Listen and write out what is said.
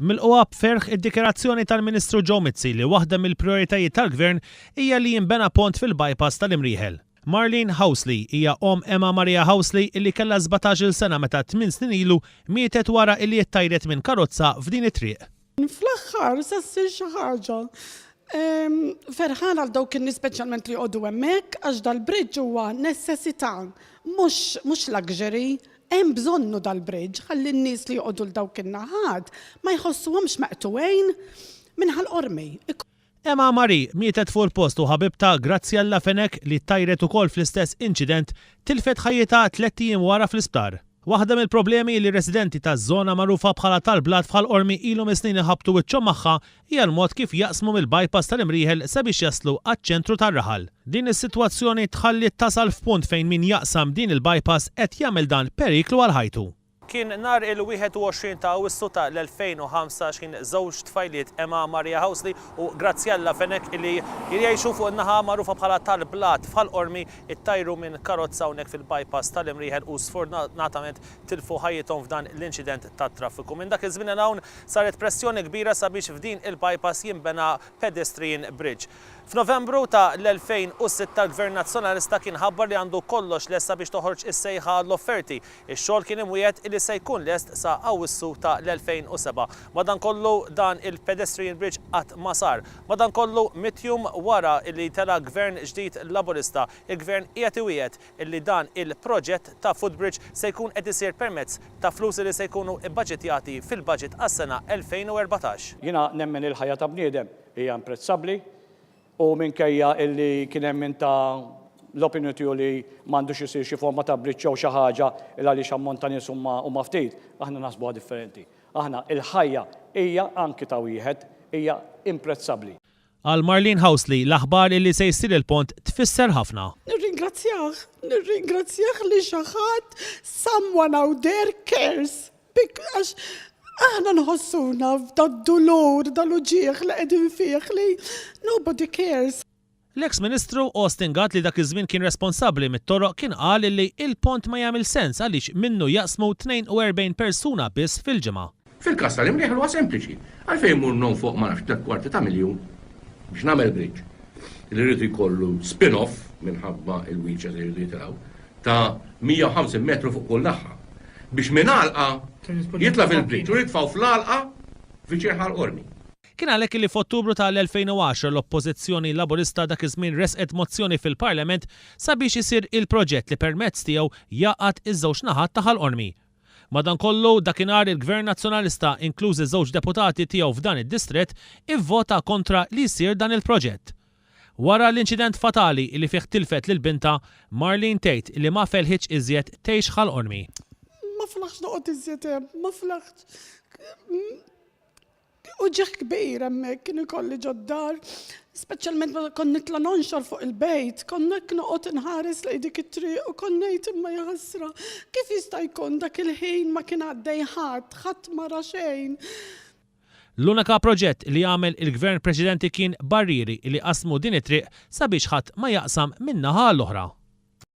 Milquha b'ferħ id-dikjarazzjoni tal-Ministru Joe Mizzi li waħda mill-prijoritajiet tal-Gvern hija li jinbena pont fil-bypass tal-Imrieħel. Marlene Housley hija Emma Maria Housley illi kellha 17-il sena meta 8 snin ilu mietet wara illi ttajret minn karozza f'din it-triq. Fl-aħħar se ssir xi ħaġa. Ferħan għal dawk in-nies speċjalment li jqogħdu hemmhekk għax dal-bridge huwa neċessità, mhux luxury. Hemm bżonnu dal-bridge ħalli n-nies li jqogħdu l dawk in-naħat ma jħossuhomx maqtuwejn minħal qormi. Emma Marie mietet fuq il-post u ħabibta Grazzjella Fenek li ttajret ukoll fl-istess inċident tilfet ħajjitha 3 ijiem wara fl-isptar. Waħda mill-problemi li residenti taż-żona magħrufa bħala tal-Blat bħal qormi ilhom is-snin iħabtu wiċċhom magħha hija l-mod kif jaqsmu mill-bypass tal-Imrieħel sabiex jaslu għaċ-ċentru tar-Raħal. Din is-sitwazzjoni tħalli tasal f'punt fejn min jaqsam din il-bypass qed jagħmel dan periklu għal ħajtu. Kien nhar il-21 ta' Awwissu tal-2005 kien żewġ tfajliet Emma Maria Housley u Grazzjella Fenek li jgħixu fuq in-naħa magħrufa bħala tal-Blat f'Ħal-Qormi ittajru minn karozza hawnhekk fil-bypass tal-Imrieħel u sfortunatament tilfu ħajjithom f'dan l-inċident tat-traffiku. Minn dak iż-żmien hawn saret pressjoni kbira sabiex f'din il-bypass jinbena pedestrian bridge. F'Novembru ta' l-2006 l-Gvern Nazzjonalista kien ħabbar li għandu kollox lest sabiex toħroġ is-sejħa l-offerti. Ix-xogħol kien imwiegħed li se jkun lest sa Awwissu ta' l-2007. Madankollu dan il-pedestrian bridge qatt ma sar. Madankollu mitjum wara li tela Gvern ġdid Laburista, il-Gvern qiegħed iwiegħed illi dan il-proġett ta' footbridge se jkun qed isir permezz ta' flus li se jkunu bbaġġettjati fil-baġġett għas-sena 2014. Jiena nemmen il-ħajja ta' bniedem hija imprezzabbli. U minkejja illi kien hemm min ta' l-opinjoni tiegħu li m'għandux isir xi forma ta' bridge jew xi ħaġa il għaliex ammont ta' nies huma ftit, aħna naħsbuha differenti. Aħna il-ħajja hija anki ta' wieħed hija imprezzabbli. Għal Marlene Housley l-aħbar li se jsir il-pont tfisser ħafna. Nirringrazzjah li xi ħadd someone out there cares. Aħna nħossuna f'dad-dulur, dal-uġieħ li qegħdin fih li nobody cares. L-eks-Ministru Austin Gatt li dak iż-żmien kien responsabbli mit-toroq kien qal li il-pont ma jagħmel sens għaliex minnu jaqsmu 42 persuna biss fil-ġimgħa. Fil-każ tal-Imrieħel huwa sempliċi. Għalfejn imur non fuq ma nafx 3/4 miljun biex nagħmel bridge. Li rridu jkollu spin-off minħabba il-wheelchairs li rridu jitilgħu ta' 150 metru fuq kull naħa biex minn għalqa jitla fil-bridge u jitfaw fl-għalqa viċin Ħal-Qormi. Kien għalhekk li f'Ottubru tal-2010 l-Oppożizzjoni Laburista dak iż-żmien resqet mozzjoni fil-Parlament sabiex isir il-proġett li permezz tiegħu jaqgħad iż-żewġ naħat ta' Ħal-Qormi. Madankollu dakinhar il-Gvern Nazzjonalista inklużi żewġ deputati tiegħu f'dan id-distrett ivvota kontra li jsir dan il-proġett. Wara l-inċident fatali li fih tilfet lil binta Marlene tgħid li ma felħitx iżjed tgħix Ħal-Qormi. Ma flaħx noqgħod iżjed hemm, ma flaħx. Uġieħ kbir hemmhekk kien ikolli ġoddar, speċjalment meta kont nitla' nonxor fuq il-bejt, kont hekk noqgħod inħares lejn dik it-triq u kont ngħid imma ja ħasra. Kif jista' jkun dak il-ħin ma kien għaddej ħadd ma ra xejn. L-unika proġett li għamel il-Gvern preċedenti kien barrieri li qasmu din it-triq sabiex ħadd ma jaqsam min-naħa l-oħra.